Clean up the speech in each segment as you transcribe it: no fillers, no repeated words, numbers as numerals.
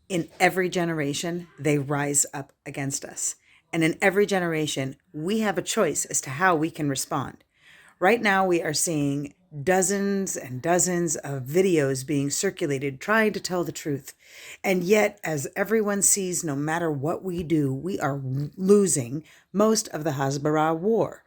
In every generation, they rise up against us. And in every generation, we have a choice as to how we can respond. Right now, we are seeing dozens and dozens of videos being circulated trying to tell the truth. And yet, as everyone sees, no matter what we do, we are losing most of the Hasbara war.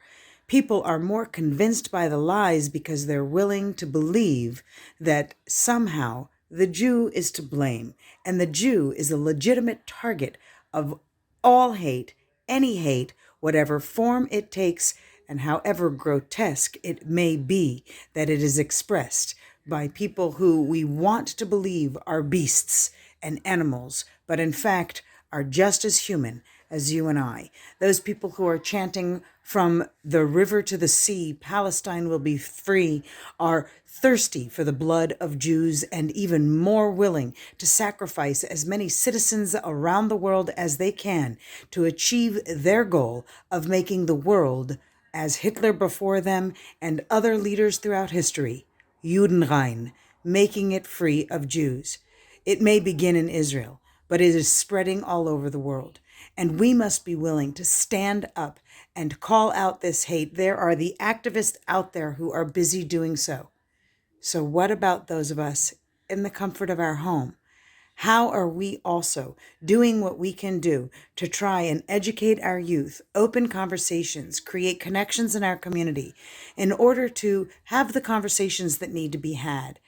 People are more convinced by the lies because they're willing to believe that somehow the Jew is to blame, and the Jew is a legitimate target of all hate, any hate, whatever form it takes, and however grotesque it may be that it is expressed by people who we want to believe are beasts and animals, but in fact are just as human as you and I. Those people who are chanting from the river to the sea, Palestine will be free, are thirsty for the blood of Jews and even more willing to sacrifice as many citizens around the world as they can to achieve their goal of making the world, as Hitler before them and other leaders throughout history, Judenrein, making it free of Jews. It may begin in Israel, but it is spreading all over the world. And we must be willing to stand up and call out this hate. There are the activists out there who are busy doing so. So what about those of us in the comfort of our home? How are we also doing what we can do to try and educate our youth, open conversations, create connections in our community in order to have the conversations that need to be had?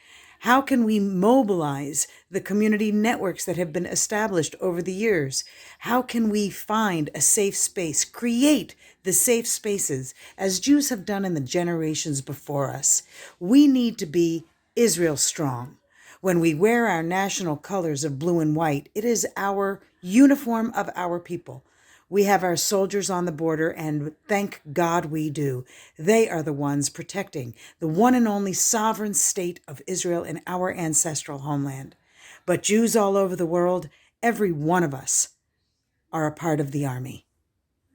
How can we mobilize the community networks that have been established over the years? How can we find a safe space, create the safe spaces as Jews have done in the generations before us? We need to be Israel strong. When we wear our national colors of blue and white, it is our uniform of our people. We have our soldiers on the border, and thank God we do. They are the ones protecting the one and only sovereign state of Israel in our ancestral homeland. But Jews all over the world, every one of us, are a part of the army.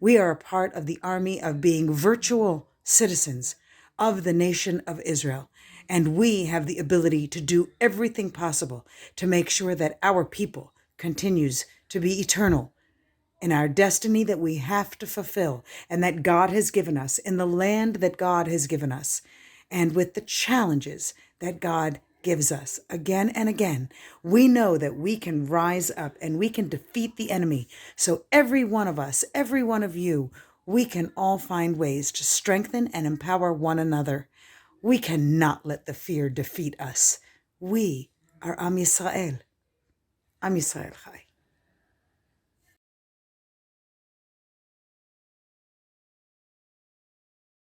We are a part of the army of being virtual citizens of the nation of Israel. And we have the ability to do everything possible to make sure that our people continues to be eternal in our destiny that we have to fulfill and that God has given us in the land that God has given us and with the challenges that God gives us again and again. We know that we can rise up and we can defeat the enemy. So every one of us, every one of you, we can all find ways to strengthen and empower one another. We cannot let the fear defeat us. We are Am Yisrael. Am Yisrael Chai.